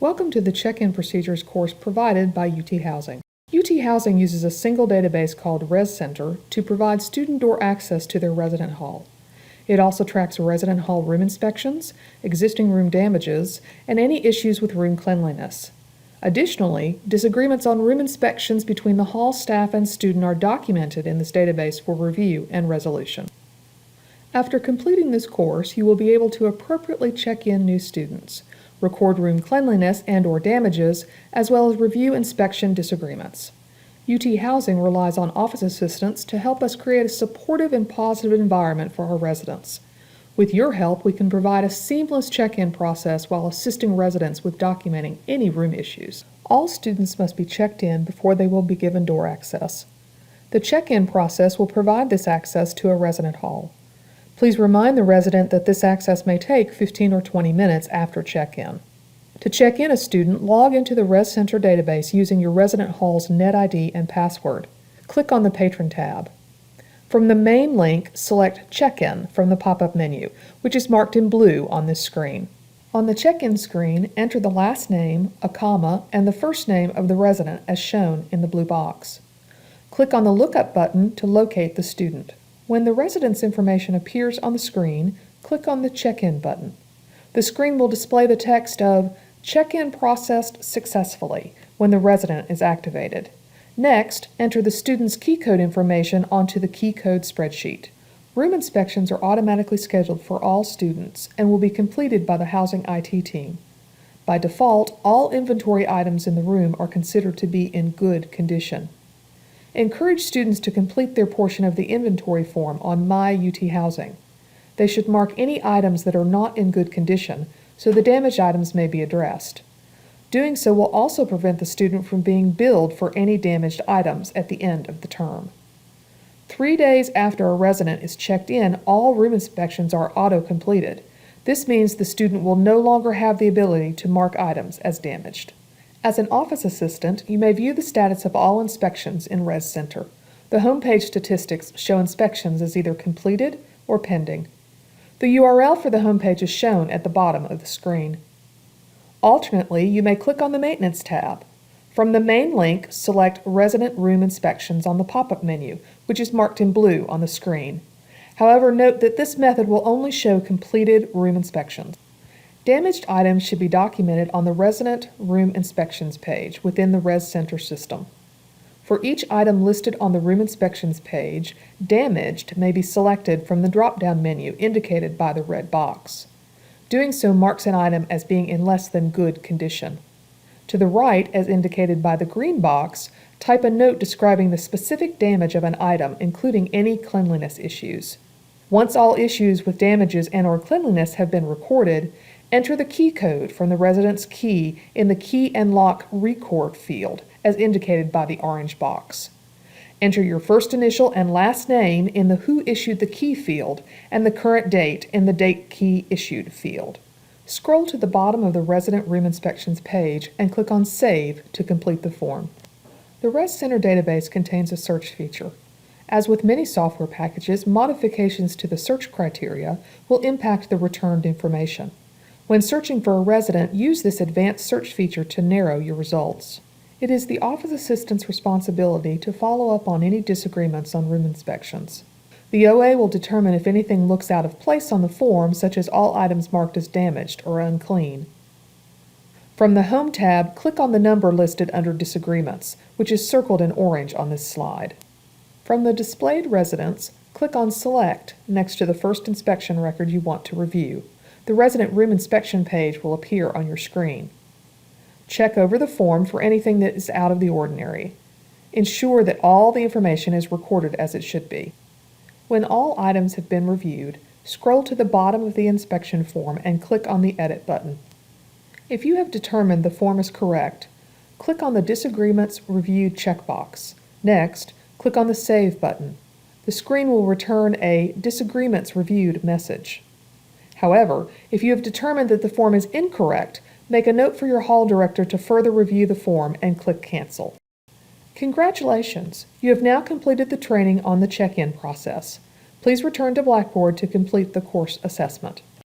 Welcome to the Check-in Procedures course provided by UT Housing. UT Housing uses a single database called ResCenter to provide student door access to their resident hall. It also tracks resident hall room inspections, existing room damages, and any issues with room cleanliness. Additionally, disagreements on room inspections between the hall staff and student are documented in this database for review and resolution. After completing this course, you will be able to appropriately check in new students, record room cleanliness and/or damages, as well as review inspection disagreements. UT Housing relies on office assistants to help us create a supportive and positive environment for our residents. With your help, we can provide a seamless check-in process while assisting residents with documenting any room issues. All students must be checked in before they will be given door access. The check-in process will provide this access to a resident hall. Please remind the resident that this access may take 15 or 20 minutes after check-in. To check in a student, log into the ResCenter database using your resident hall's NetID and password. Click on the Patron tab. From the main link, select Check-in from the pop-up menu, which is marked in blue on this screen. On the check-in screen, enter the last name, a comma, and the first name of the resident as shown in the blue box. Click on the Lookup button to locate the student. When the resident's information appears on the screen, click on the Check-in button. The screen will display the text of Check-in processed successfully when the resident is activated. Next, enter the student's key code information onto the key code spreadsheet. Room inspections are automatically scheduled for all students and will be completed by the Housing IT team. By default, all inventory items in the room are considered to be in good condition. Encourage students to complete their portion of the inventory form on My UT Housing. They should mark any items that are not in good condition, so the damaged items may be addressed. Doing so will also prevent the student from being billed for any damaged items at the end of the term. 3 days after a resident is checked in, all room inspections are auto-completed. This means the student will no longer have the ability to mark items as damaged. As an office assistant, you may view the status of all inspections in ResCenter. The homepage statistics show inspections as either completed or pending. The URL for the homepage is shown at the bottom of the screen. Alternately, you may click on the Maintenance tab. From the main link, select Resident Room Inspections on the pop-up menu, which is marked in blue on the screen. However, note that this method will only show completed room inspections. Damaged items should be documented on the Resident Room Inspections page within the ResCenter system. For each item listed on the Room Inspections page, Damaged may be selected from the drop-down menu indicated by the red box. Doing so marks an item as being in less than good condition. To the right, as indicated by the green box, type a note describing the specific damage of an item, including any cleanliness issues. Once all issues with damages and/or cleanliness have been recorded, enter the key code from the resident's key in the Key and Lock Record field, as indicated by the orange box. Enter your first initial and last name in the Who Issued the Key field and the current date in the Date Key Issued field. Scroll to the bottom of the Resident Room Inspections page and click on Save to complete the form. The ResCenter database contains a search feature. As with many software packages, modifications to the search criteria will impact the returned information. When searching for a resident, use this advanced search feature to narrow your results. It is the office assistant's responsibility to follow up on any disagreements on room inspections. The OA will determine if anything looks out of place on the form, such as all items marked as damaged or unclean. From the Home tab, click on the number listed under Disagreements, which is circled in orange on this slide. From the displayed residents, click on Select next to the first inspection record you want to review. The Resident Room Inspection page will appear on your screen. Check over the form for anything that is out of the ordinary. Ensure that all the information is recorded as it should be. When all items have been reviewed, scroll to the bottom of the inspection form and click on the Edit button. If you have determined the form is correct, click on the Disagreements Reviewed checkbox. Next, click on the Save button. The screen will return a Disagreements Reviewed message. However, if you have determined that the form is incorrect, make a note for your hall director to further review the form and click Cancel. Congratulations! You have now completed the training on the check-in process. Please return to Blackboard to complete the course assessment.